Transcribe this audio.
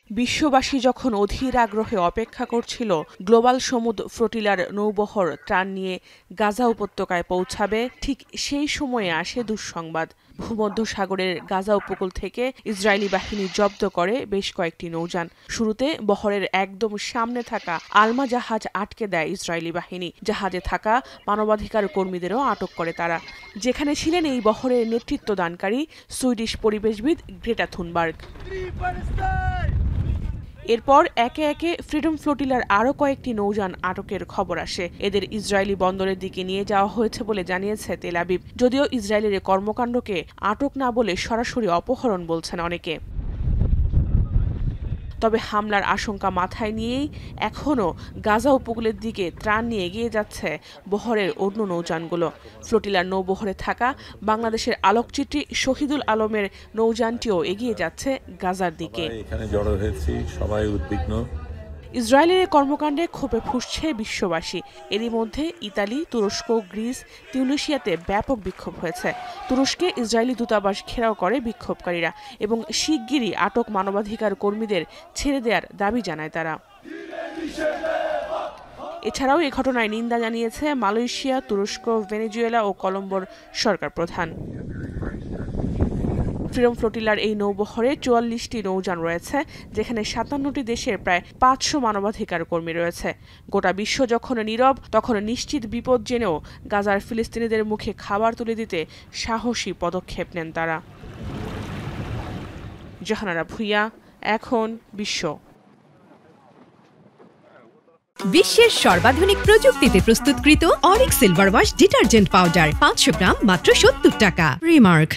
বিশ্ববাসী যখন অধীর আগ্রহে অপেক্ষা করছিল গ্লোবাল সমুদ্র ফ্লোটিলার নৌবহর ত্রাণ নিয়ে গাজা উপত্যকায় পৌঁছাবে, ঠিক সেই সময়ে আসে দুঃসংবাদ। ভূমধ্যসাগরের গাজা উপকূল থেকে ইসরায়েলি বাহিনী জব্দ করে বেশ কয়েকটি নৌযান। শুরুতে বহরের একদম সামনে থাকা আলমা জাহাজ আটকে দেয় ইসরায়েলি বাহিনী। জাহাজে থাকা মানবাধিকার কর্মীদেরও আটক করে তারা। যেখানে ছিলেন এই বহরের নেতৃত্বদানকারী সুইডিশ পরিবেশবিদ গ্রেটা থুনবার্গ। এরপর একে একে ফ্রিডম ফ্লোটিলার আরও কয়েকটি নৌযান আটকের খবর আসে। এদের ইসরায়েলি বন্দরের দিকে নিয়ে যাওয়া হয়েছে বলে জানিয়েছে তেল আবিব। যদিও ইসরায়েলের কর্মকাণ্ডকে আটক না বলে সরাসরি অপহরণ বলছেন অনেকে। তবে হামলার আশঙ্কা মাথায় নিয়েই এখনও গাজা উপকূলের দিকে ত্রাণ নিয়ে এগিয়ে যাচ্ছে বহরের অন্য নৌযানগুলো। ফ্লোটিলার নৌবহরে থাকা বাংলাদেশের আলোকচিত্রী শহীদুল আলমের নৌযানটিও এগিয়ে যাচ্ছে গাজার দিকে। এখানে জড়ো হয়েছি, সবাই উদ্বিগ্ন। ইসরায়েলের কর্মকাণ্ডে ক্ষোভে ফুঁসছে বিশ্ববাসী। এরই মধ্যে ইতালি, তুরস্ক, গ্রিস, তিউনিসিয়াতে ব্যাপক বিক্ষোভ হয়েছে। তুরস্কে ইসরায়েলি দূতাবাস ঘেরাও করে বিক্ষোভকারীরা এবং শিগগিরই আটক মানবাধিকার কর্মীদের ছেড়ে দেওয়ার দাবি জানায় তারা। এছাড়াও এ ঘটনায় নিন্দা জানিয়েছে মালয়েশিয়া, তুরস্ক, ভেনেজুয়েলা ও কলম্বোর সরকার প্রধান। ফ্রিডম ফ্লোটিলার এই নৌবহরে ৪৪টি নৌযান রয়েছে, যেখানে ৫৭টি দেশের প্রায় ৫০০ মানবাধিকার কর্মী রয়েছে। গোটা বিশ্ব যখন নীরব, তখন নিশ্চিত বিপদ জেনেও গাজার ফিলিস্তিনিদের মুখে খাবার তুলে দিতে সাহসী পদক্ষেপ নেন তারা। জাহানারা ভুঁইয়া, এখন বিশ্ব। বিশ্বের সর্বাধুনিক প্রযুক্তিতে প্রস্তুতকৃত Arik silver wash detergent powder ৫০০ গ্রাম মাত্র ৭০ টাকা। রিমার্ক।